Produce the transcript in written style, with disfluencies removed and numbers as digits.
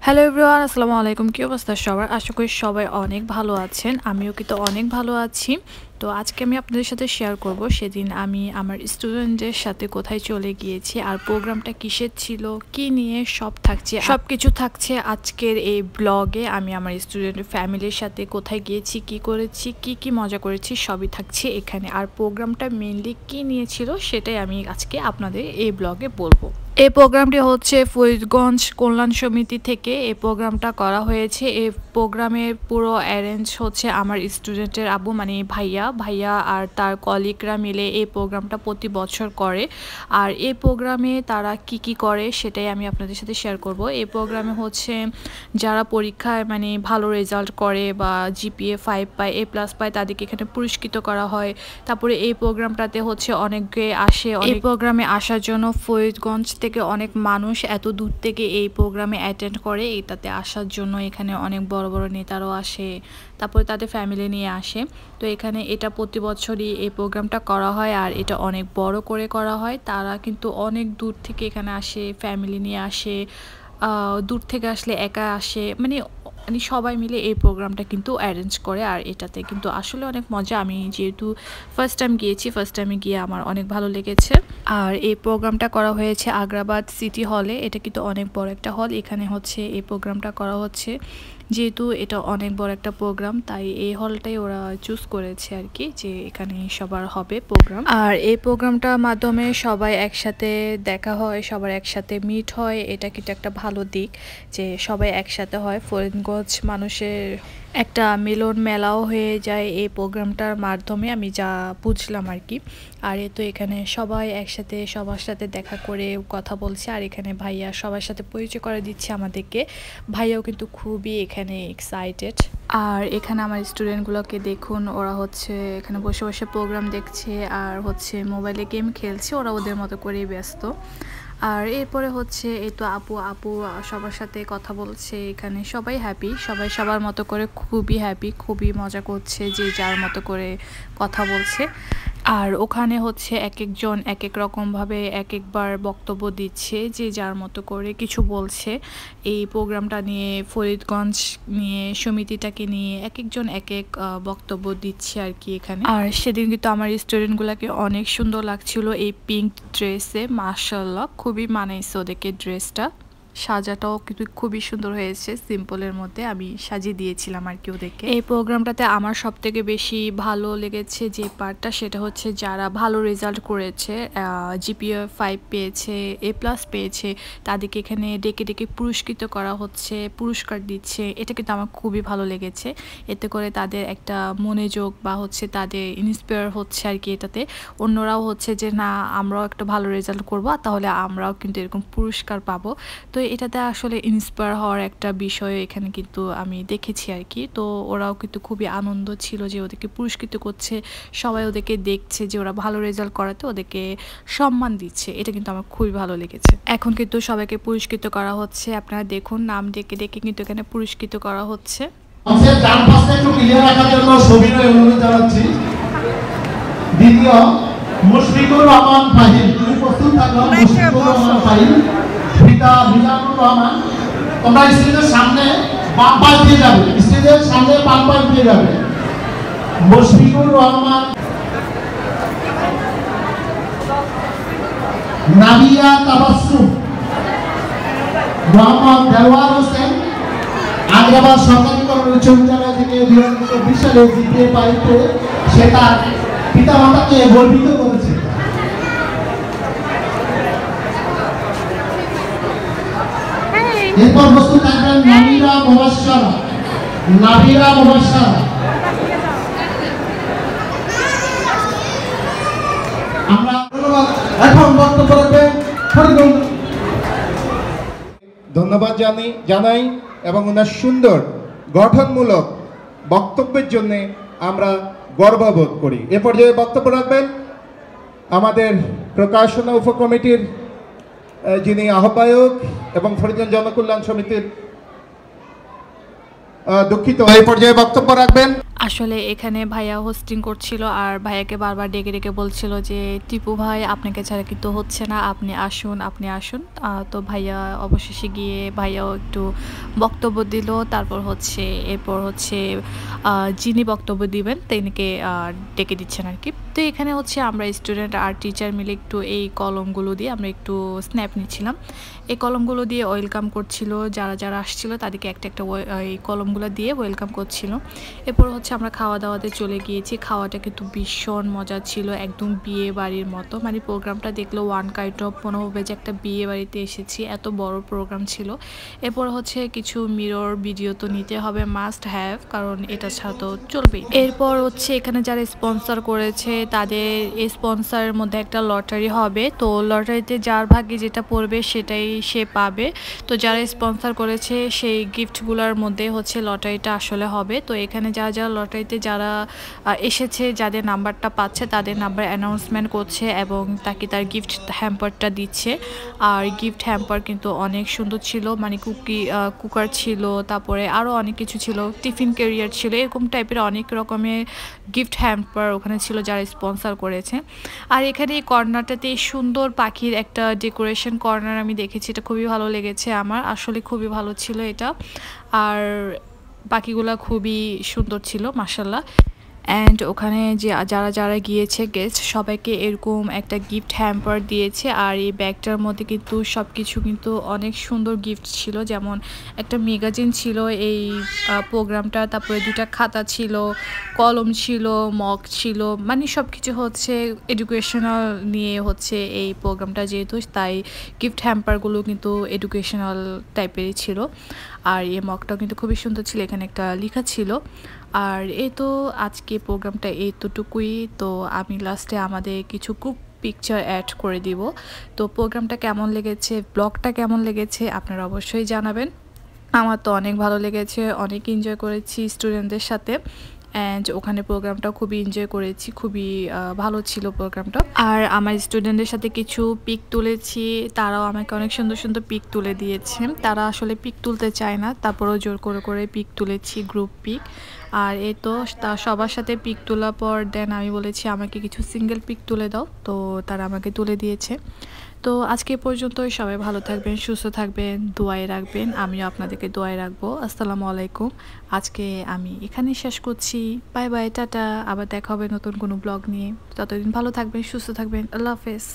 Hello everyone, আসসালামু আলাইকুম। কী অবস্থা সবার? আশা করি সবাই অনেক ভালো আছেন। আমিও কিন্তু অনেক ভালো আছি। তো আজকে আমি আপনাদের সাথে শেয়ার করব সেদিন আমি আমার স্টুডেন্টদের সাথে কোথায় চলে গিয়েছি, আর প্রোগ্রামটা কিসের ছিল, কি নিয়ে সব কিছু থাকছে আজকের এই ব্লগে। আমি আমার স্টুডেন্টের ফ্যামিলির সাথে কোথায় গিয়েছি, কি করেছি, কি মজা করেছি, সবই থাকছে এখানে। আর প্রোগ্রামটা মেনলি কি নিয়েছিল সেটাই আমি আজকে আপনাদের এই ব্লগে বলবো। এই প্রোগ্রামটি হচ্ছে ফরিদগঞ্জ কল্যাণ সমিতি থেকে এই প্রোগ্রামটা করা হয়েছে। এই প্রোগ্রামের পুরো অ্যারেঞ্জ হচ্ছে আমার স্টুডেন্টের আব্বু, মানে ভাইয়া আর তার কলিগরা মিলে এই প্রোগ্রামটা প্রতি বছর করে। আর এই প্রোগ্রামে তারা কি করে সেটাই আমি আপনাদের সাথে শেয়ার করব। এই প্রোগ্রামে হচ্ছে যারা পরীক্ষায় মানে ভালো রেজাল্ট করে বা জিপিএ 5 পায়, A+ পায়, তাদেরকে এখানে পুরস্কৃত করা হয়। তারপরে এই প্রোগ্রামটাতে হচ্ছে অনেকে আসে। এই প্রোগ্রামে আসার জন্য ফরিদগঞ্জ থেকে অনেক মানুষ এত দূর থেকে এই প্রোগ্রামে অ্যাটেন্ড করে। এটাতে আসার জন্য এখানে অনেক বড় বড় নেতারাও আসে, তারপরে তাদের ফ্যামিলি নিয়ে আসে। তো এখানে এটা প্রতি বছরই এই প্রোগ্রামটা করা হয়, আর এটা অনেক বড় করে করা হয়। তারা কিন্তু অনেক দূর থেকে এখানে আসে, ফ্যামিলি নিয়ে আসে, দূর থেকে আসলে একা আসে, মানে সবাই মিলে এই প্রোগ্রামটা কিন্তু অ্যারেঞ্জ করে। আর এটাতে কিন্তু আসলে অনেক মজা। আমি যেহেতু ফার্স্ট টাইম গিয়েছি, ফার্স্ট টাইমে গিয়ে আমার অনেক ভালো লেগেছে। আর এই প্রোগ্রামটা করা হয়েছে আগ্রাবাদ সিটি হলে। এটা কিন্তু অনেক বড় একটা হল। এখানে হচ্ছে এই প্রোগ্রামটা করা হচ্ছে। যেহেতু এটা অনেক বড় একটা প্রোগ্রাম, তাই এই হলটাই ওরা চুজ করেছে আর কি, যে এখানে সবার হবে প্রোগ্রাম। আর এই প্রোগ্রামটার মাধ্যমে সবাই একসাথে দেখা হয়, সবার একসাথে মিট হয়। এটা কিন্তু একটা ভালো দিক যে সবাই একসাথে হয়। ফরিদগঞ্জ মানুষের একটা মিলন মেলাও হয়ে যায় এই প্রোগ্রামটার মাধ্যমে, আমি যা বুঝলাম আর কি। আর তো এখানে সবাই একসাথে সবার সাথে দেখা করে কথা বলছে। আর এখানে ভাইয়া সবার সাথে পরিচয় করে দিচ্ছে আমাদেরকে। ভাইয়াও কিন্তু খুবই এখানে এক্সাইটেড। আর এখানে আমার স্টুডেন্টগুলোকে দেখুন, ওরা হচ্ছে এখানে বসে বসে প্রোগ্রাম দেখছে আর হচ্ছে মোবাইলে গেম খেলছে। ওরা ওদের মতো করেই ব্যস্ত। আর এরপরে হচ্ছে এই তো আপু সবার সাথে কথা বলছে। এখানে সবাই হ্যাপি, সবাই সবার মতো করে খুবই হ্যাপি, খুবই মজা করছে, যে যার মতো করে কথা বলছে। আর ওখানে হচ্ছে এক একজন এক এক রকমভাবে এক একবার বক্তব্য দিচ্ছে, যে যার মতো করে কিছু বলছে এই প্রোগ্রামটা নিয়ে, ফরিদগঞ্জ নিয়ে, সমিতিটাকে নিয়ে এক একজন এক এক বক্তব্য দিচ্ছে আর কি এখানে। আর সেদিন কিন্তু আমার স্টুডেন্টগুলোকে অনেক সুন্দর লাগছিল এই পিঙ্ক ড্রেসে। মাশাআল্লাহ, খুবই মানাইছে ওদেরকে ড্রেসটা। সাজাটাও কিন্তু খুবই সুন্দর হয়েছে, সিম্পলের মধ্যে আমি সাজিয়ে দিয়েছিলাম আর কি ওদেরকে। এই প্রোগ্রামটাতে আমার সব থেকে বেশি ভালো লেগেছে যে পার্টটা, সেটা হচ্ছে যারা ভালো রেজাল্ট করেছে, জিপিএ 5 পেয়েছে, A+ পেয়েছে, তাদেরকে এখানে ডেকে ডেকে পুরস্কৃত করা হচ্ছে, পুরস্কার দিচ্ছে। এটা কিন্তু আমার খুবই ভালো লেগেছে। এতে করে তাদের একটা মনোযোগ বা হচ্ছে তাদের ইন্সপায়ার হচ্ছে আর কি। এটাতে অন্যরাও হচ্ছে যে না, আমরাও একটা ভালো রেজাল্ট করবো, তাহলে আমরাও কিন্তু এরকম পুরস্কার পাবো। তো এটাতে আসলে ইন্সপায়ার হওয়ার একটা বিষয় এখানে কিন্তু আমি দেখেছি আর কি। তো ওরাও কিন্তু খুবই আনন্দ ছিল যে ওদেরকে পুরস্কৃত করছে, সবাই ওদেরকে দেখছে যে ওরা ভালো রেজাল্ট করাতে ওদেরকে সম্মান দিচ্ছে। এটা কিন্তু আমার খুবই ভালো লেগেছে। এখন কিন্তু সবাইকে পুরস্কৃত করা হচ্ছে। আপনারা দেখুন, নাম ডেকে ডেকে কিন্তু এখানে পুরস্কৃত করা হচ্ছে। দ্বিতীয় মুশফিকুর রহমান ফাহিম, তুমি প্রস্তুত থাকো। মুশফিকুর রহমান ফাহিম, পিতা মিজানুর রহমান। তোমরা স্টেজের সামনে বাম পাশ দিয়ে যাবে, স্টেজের সামনে বাম পাশ দিয়ে যাবে। মুশফিকুর রহমান, নাবিয়া তাবাসসুম, মোহাম্মদ দেওয়ার হোসেন, আগ্রাবাদ সরকারি কলেজ উচ্চ বিদ্যালয় থেকে 2020 সালে জিপিএ 5 পেয়ে সে তার পিতামাতাকে গর্বিত করেছে। এরপর প্রস্তুত থাকবেন নাবিরা মুবাশশারা। আমরা এখন বক্তব্য রাখবেন ফরিদগঞ্জ। ধন্যবাদ জানাই এবং ওনার সুন্দর গঠনমূলক বক্তব্যের জন্য আমরা গর্ববোধ করি। এ পর্যায়ে বক্তব্য রাখবেন আমাদের প্রকাশনা উপকমিটির যিনি আহ্বায়ক এবং ফরিদগঞ্জ জনকল্যাণ সমিতির দুঃখিত, এই পর্যায়ে বক্তব্য রাখবেন আসলে এখানে ভাইয়া হোস্টিং করছিল আর ভাইয়াকে বারবার ডেকে ডেকে বলছিল যে টিপু ভাই আপনাকে ছাড়া কিন্তু হচ্ছে না, আপনি আসুন আপনি আসুন। তো ভাইয়া অবশেষে গিয়ে ভাইয়াও একটু বক্তব্য দিল। তারপর হচ্ছে এরপর হচ্ছে যিনি বক্তব্য দিবেন তিনিকে ডেকে দিচ্ছেন আর কি। তো এখানে হচ্ছে আমরা স্টুডেন্ট আর টিচার মিলে একটু এই কলমগুলো দিয়ে আমরা একটু স্ন্যাপ নিচ্ছিলাম। এই কলমগুলো দিয়ে ওয়েলকাম করছিল, যারা যারা আসছিল তাদেরকে একটা একটা এই কলমগুলো দিয়ে ওয়েলকাম করছিল। এরপর হচ্ছে আমরা খাওয়া দাওয়াতে চলে গিয়েছি। খাওয়াটা কিন্তু ভীষণ মজা ছিল, একদম বিয়ে বাড়ির মতো। মানে প্রোগ্রামটা দেখলো ওয়ান কাইন্ড অফ মনে হবে যে একটা বিয়ে বাড়িতে এসেছি, এত বড় প্রোগ্রাম ছিল। এরপর হচ্ছে কিছু মিরর ভিডিও তো নিতে হবে, মাস্ট হ্যাভ, কারণ এটা ছাড়া তো চলবেই। এরপর হচ্ছে এখানে যারা স্পন্সর করেছে তাদের এই স্পন্সরের মধ্যে একটা লটারি হবে। তো লটারিতে যার ভাগ্যে যেটা পড়বে সেটাই সে পাবে। তো যারা স্পন্সর করেছে সেই গিফটগুলোর মধ্যে হচ্ছে লটারিটা আসলে হবে। তো এখানে যারা যারা লটারিতে যারা এসেছে, যাদের নাম্বারটা পাচ্ছে তাদের নাম্বার অ্যানাউন্সমেন্ট করছে এবং তাকে তার গিফট হ্যাম্পারটা দিচ্ছে। আর গিফট হ্যাম্পার কিন্তু অনেক সুন্দর ছিল, মানে কুকার ছিল, তারপরে আরও অনেক কিছু ছিল, টিফিন ক্যারিয়ার ছিল, এরকম টাইপের অনেক রকমের গিফট হ্যাম্পার ওখানে ছিল যারা স্পন্সর করেছে। আর এখানে এই কর্নারটাতে সুন্দর পাখির একটা ডেকোরেশন কর্নার আমি দেখেছি, এটা খুবই ভালো লেগেছে আমার, আসলে খুবই ভালো ছিল এটা। আর পাখিগুলা খুবই সুন্দর ছিল মাশাআল্লাহ। অ্যান্ড ওখানে যে যারা যারা গিয়েছে গেস্ট সবাইকে এরকম একটা গিফট হ্যাম্পার দিয়েছে। আর এই ব্যাগটার মধ্যে কিন্তু সব কিছু কিন্তু অনেক সুন্দর গিফট ছিল, যেমন একটা ম্যাগাজিন ছিল এই প্রোগ্রামটা, তারপরে দুটা খাতা ছিল, কলম ছিল, মগ ছিল, মানে সব কিছু হচ্ছে এডুকেশনাল নিয়ে হচ্ছে এই প্রোগ্রামটা, যেহেতু তাই গিফট হ্যাম্পারগুলো কিন্তু এডুকেশনাল টাইপেরই ছিল। আর এই মগটাও কিন্তু খুবই সুন্দর ছিল, এখানে একটা লেখা ছিল। আর এই তো আজকে প্রোগ্রামটা এতটুকুই। তো আমি লাস্টে আমাদের কিছু গ্রুপ পিকচার অ্যাড করে দিব। তো প্রোগ্রামটা কেমন লেগেছে, ব্লগটা কেমন লেগেছে আপনারা অবশ্যই জানাবেন। আমার তো অনেক ভালো লেগেছে, অনেক এনজয় করেছি স্টুডেন্টদের সাথে। অ্যান্ড ওখানে প্রোগ্রামটা খুবই এনজয় করেছি, খুবই ভালো ছিল প্রোগ্রামটা। আর আমার স্টুডেন্টদের সাথে কিছু পিক তুলেছি, তারাও আমাকে অনেক সুন্দর সুন্দর পিক তুলে দিয়েছে। তারা আসলে পিক তুলতে চায় না, তারপরেও জোর করে করে পিক তুলেছি, গ্রুপ পিক। আর এই তো সবার সাথে পিক তোলার পর দেন আমি বলেছি আমাকে কিছু সিঙ্গেল পিক তুলে দাও, তো তারা আমাকে তুলে দিয়েছে। তো আজকে পর্যন্তই, সবাই ভালো থাকবেন, সুস্থ থাকবেন, দোয়ায় রাখবেন, আমিও আপনাদেরকে দোয়ায় রাখবো। আসসালামু আলাইকুম। আজকে আমি এখানেই শেষ করছি। Bye bye, tata. আবার দেখা হবে নতুন কোনো ব্লগ নিয়ে। ততদিন ভালো থাকবেন, সুস্থ থাকবেন। আল্লাহ হাফেজ।